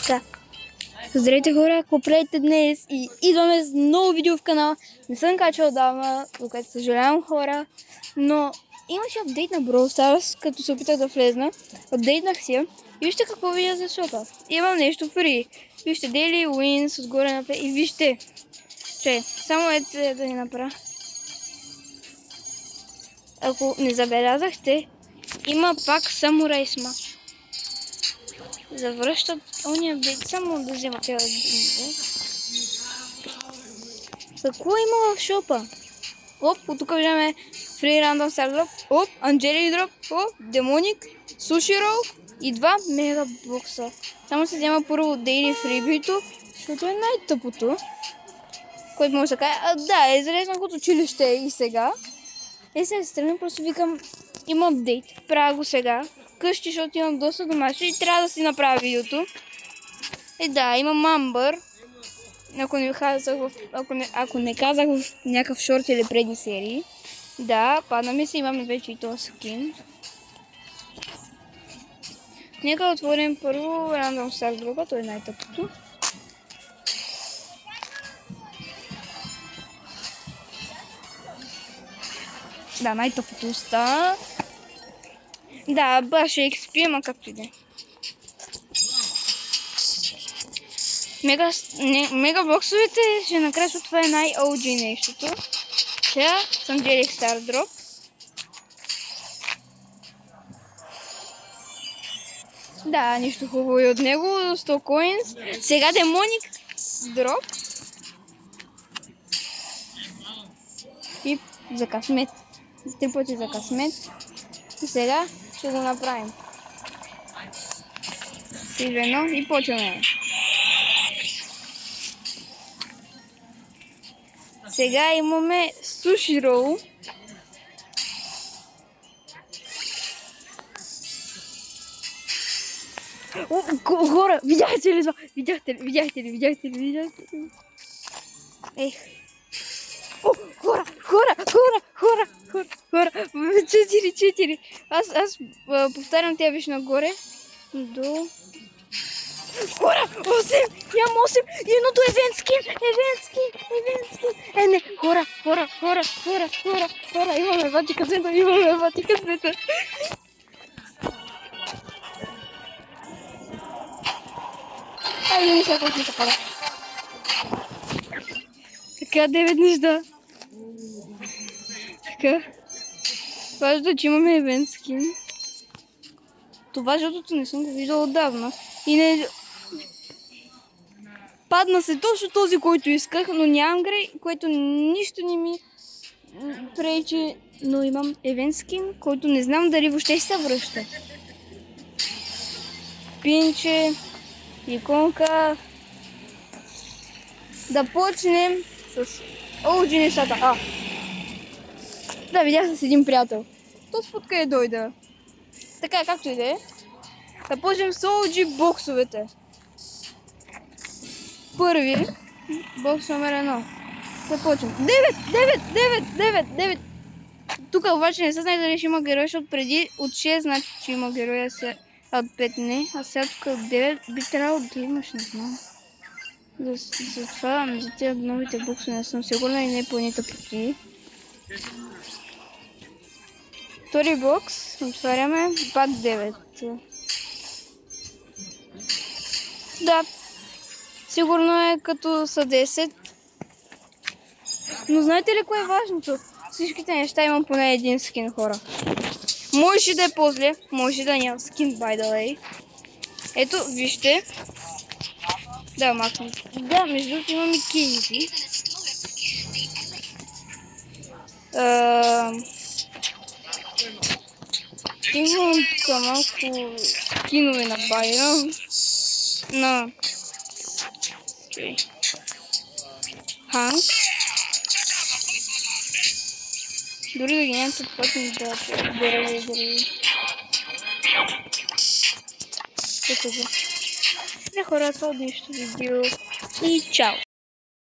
Така. Здравейте хора, ако правите днес и идваме с ново видео в канала. Не съм качвал отдавна, за което съжалявам хора, но имаше апдейт на Brawl Stars, като се опитах да влезна. Апдейтнах си я и вижте какво видя за шопа. Имам нещо фри. Вижте Daily Wins отгоре напред и вижте. Че, само да ни направя. Ако не забелязахте, има пак самурай смач. Завръщат ония апдейт, само да взема тези дни. Какво има в шопа? Оп, от тук виждаме Free Random Star Drop, оп, Angelic Drop, оп, Демоник, Sushi Roll и 2 мега бокса. Само се взема първо Daily Freebie-то, защото е най-тъпото. Което може да каже, да, излезнах от училище и сега. И се страни, просто викам, има апдейт, правя го сега. Къщи, защото имам доста домашни и трябва да си направя видеото. И да, имам Амбър. Ако не казах в някакъв шорт или предни серии. Да, падна ми се, имаме вече и този скин. Нека отворим първо Random Star Drop, той е най-тъпото. Да, най-тъпото остава. Да, баш е XP, ама както и да е. Мегабоксовете ще накрая, това е най-OG нещото. Сега съм Angelic Star Drop. Да, нищо хубаво и от него, 100 coins. Сега Демоник Drop. И за късмет. 3 пъти за късмет. И сега ще го направим. Сивено и почваме. Сега имаме Sushi Roll. Хора, видяхте ли това? Видяхте ли? Ех. О, хора! 4. Аз повтарям тя виж нагоре. До... Хора! 8! Имам 8! И едното евент скин! Не, хора! Имаме бати късмета! Айде, не всяко не се пада. Така, 9 неща. Така. Важно, че имаме евент скин. Това жълтото не съм го виждал отдавна. И не... Падна се точно този, който исках, но нямам грей, което нищо не ми пречи. Но имам евент скин, който не знам дали въобще се връща. Пинче, иконка. Да почнем с OG нещата. Да, видях с един приятел. То откъде дойде. Така, както и да е. Да почнем с OG боксовете. Първи. Бокс номер 1. Започвам. 9! Тук обаче не се знае дали ще има герой, защото преди от 6 значи, че има героя, от 5 не. А сега тук от 9 би трябвало да имаш, не знам. За това, за тези новите боксове не съм сигурна и не по едните пъти. Втори бокс, отваряме, пак 9. Да, сигурно е като са 10. Но знаете ли кое е важното? Всичките неща имам поне един скин, хора. Може да е по-зле, може да няма скин, by the way. Ето, вижте. Да, махам. Да, между другото имам и кинги. Имам тук малко скинове на Байрон. На Ханк. Дори да ги нямам тук пътни да дърви. Ето го. Хора, това е нещо видео. И чао!